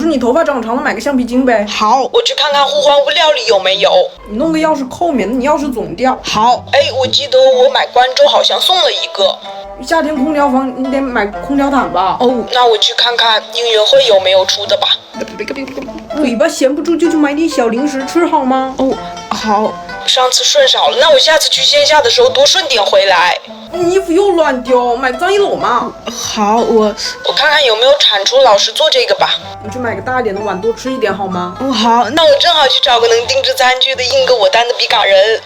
是你头发长长了，买个橡皮筋呗。好，我去看看互换物料里有没有。你弄个钥匙扣免得你钥匙总掉。好，哎，我记得我买关州好像送了一个。夏天空调房你得买空调毯吧？哦，那我去看看应援会有没有出的吧。嘴巴闲不住就去买点小零食吃好吗？哦，好。上次顺少了，那我下次去线下的时候多顺点回来。你衣服又乱丢，买脏衣篓嘛。好，我看看有没有产出老师做这个吧。你去买个大一点的碗，多吃一点好吗？好，那我正好去找个能定制餐具的，印个我单的笔杆人。